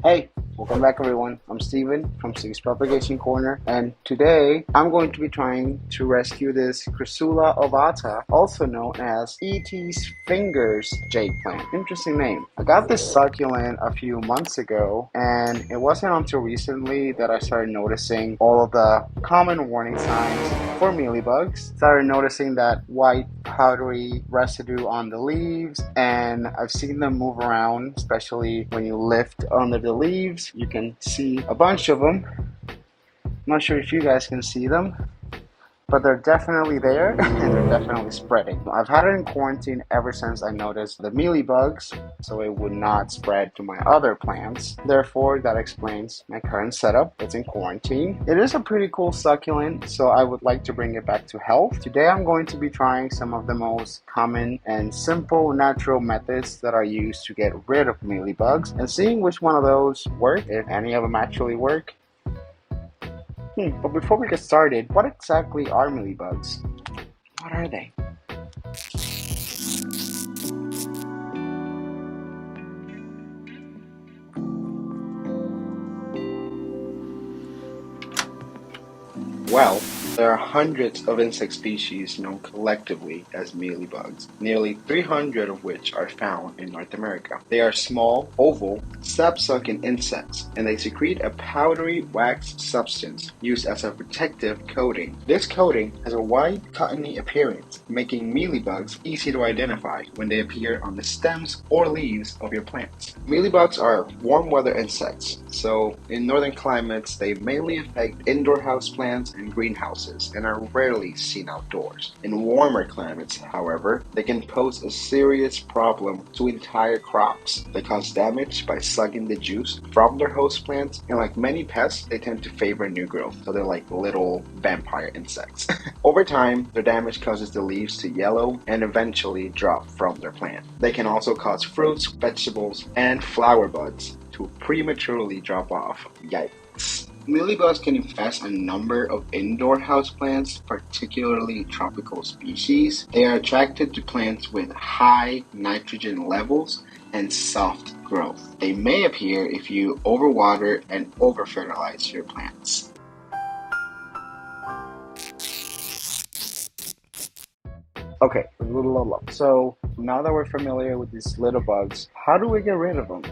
Hey, welcome back everyone. I'm Steven from Steve's Propagation Corner, and today I'm going to be trying to rescue this Crassula ovata, also known as ET's Fingers Jade Plant. Interesting name. I got this succulent a few months ago, and it wasn't until recently that I started noticing all of the common warning signs for mealybugs. Started noticing that white powdery residue on the leaves, and I've seen them move around, especially when you lift under the leaves. You can see a bunch of them. I'm not sure if you guys can see them, but they're definitely there and they're definitely spreading. I've had it in quarantine ever since I noticed the mealybugs, so it would not spread to my other plants. Therefore, that explains my current setup. It's in quarantine. It is a pretty cool succulent, so I would like to bring it back to health. Today, I'm going to be trying some of the most common and simple natural methods that are used to get rid of mealybugs and seeing which one of those work, if any of them actually work. But before we get started, what exactly are mealybugs? What are they? Well, there are hundreds of insect species known collectively as mealybugs, nearly 300 of which are found in North America. They are small, oval, sap-sucking insects, and they secrete a powdery wax substance used as a protective coating. This coating has a white, cottony appearance, making mealybugs easy to identify when they appear on the stems or leaves of your plants. Mealybugs are warm weather insects, so in northern climates they mainly affect indoor houseplants and greenhouses and are rarely seen outdoors. In warmer climates, however, they can pose a serious problem to entire crops. They cause damage by sucking the juice from their host plants, and like many pests, they tend to favor new growth, so they're like little vampire insects. Over time, their damage causes the leaves to yellow and eventually drop from their plant. They can also cause fruits, vegetables, and flower buds to prematurely drop off. Yikes. Mealybugs can infest a number of indoor houseplants, particularly tropical species. They are attracted to plants with high nitrogen levels and soft growth. They may appear if you overwater and overfertilize your plants. Okay, so now that we're familiar with these little bugs, how do we get rid of them?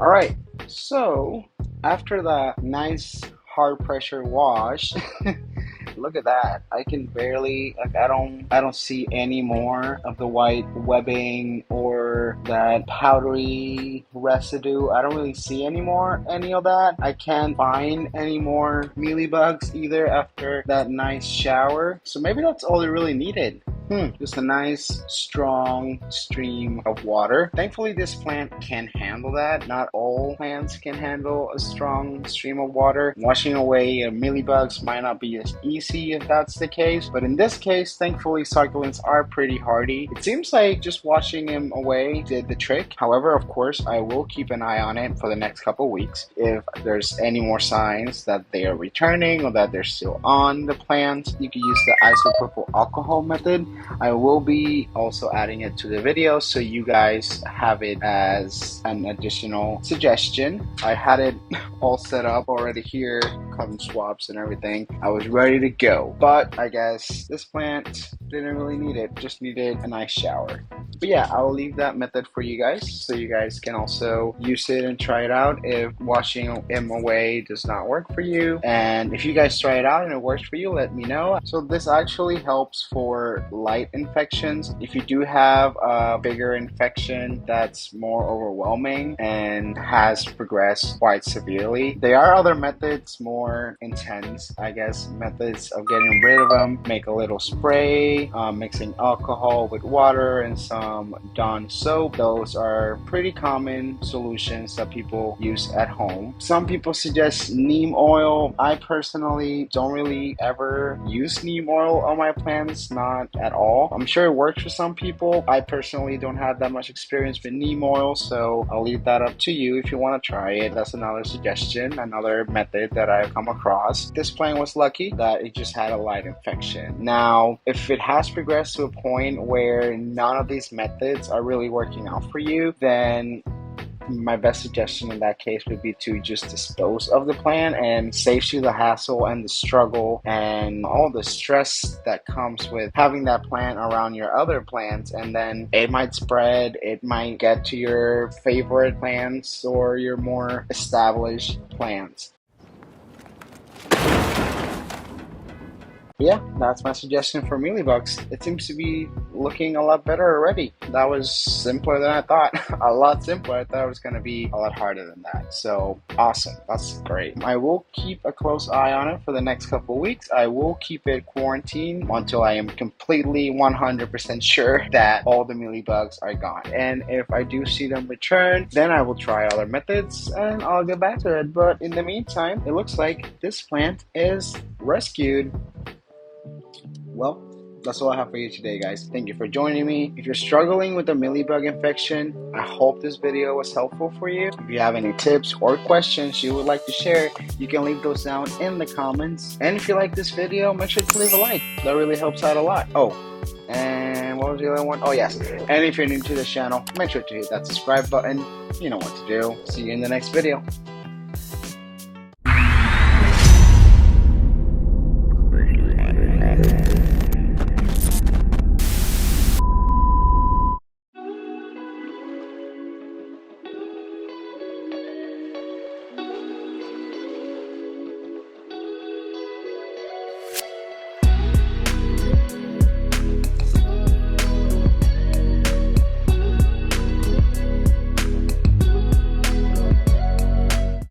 Alright, so after that nice hard pressure wash, look at that. I can barely, I don't see any more of the white webbing or that powdery residue. I don't really see any of that. I can't find any more mealybugs either after that nice shower. So maybe that's all it really needed. Just a nice, strong stream of water. Thankfully, this plant can handle that. Not all plants can handle a strong stream of water. Washing away mealybugs might not be as easy if that's the case, but in this case, thankfully, succulents are pretty hardy. It seems like just washing them away did the trick. However, of course, I will keep an eye on it for the next couple weeks. If there's any more signs that they are returning or that they're still on the plant, you can use the isopropyl alcohol method. I will be also adding it to the video so you guys have it as an additional suggestion. I had it all set up already here, cotton swabs and everything. I was ready to go, but I guess this plant didn't really need it, just needed a nice shower. But yeah, I'll leave that method for you guys so you guys can also use it and try it out if washing them away does not work for you. And if you guys try it out and it works for you, let me know. So this actually helps for light infections. If you do have a bigger infection that's more overwhelming and has progressed quite severely, there are other methods, more intense, I guess, methods of getting rid of them. Make a little spray, mixing alcohol with water and some Dawn soap. Those are pretty common solutions that people use at home. Some people suggest neem oil. I personally don't really ever use neem oil on my plants, not at all. I'm sure it works for some people. I personally don't have that much experience with neem oil, so I'll leave that up to you if you want to try it. That's another suggestion, another method that I've come across. This plant was lucky that it just had a light infection. Now, if it has progressed to a point where none of these methods are really working out for you, then my best suggestion in that case would be to just dispose of the plant, and saves you the hassle and the struggle and all the stress that comes with having that plant around your other plants, and then it might spread, it might get to your favorite plants or your more established plants. Yeah, that's my suggestion for mealybugs. It seems to be looking a lot better already. That was simpler than I thought. A lot simpler. I thought it was going to be a lot harder than that. So awesome. That's great. I will keep a close eye on it for the next couple of weeks. I will keep it quarantined until I am completely 100% sure that all the mealybugs are gone. And if I do see them return, then I will try other methods and I'll get back to it. But in the meantime, it looks like this plant is rescued. Well, that's all I have for you today, guys. Thank you for joining me. If you're struggling with a mealybug infection, I hope this video was helpful for you. If you have any tips or questions you would like to share, you can leave those down in the comments. And if you like this video, make sure to leave a like. That really helps out a lot. Oh, and what was the other one? Oh, yes. And if you're new to the channel, make sure to hit that subscribe button. You know what to do. See you in the next video.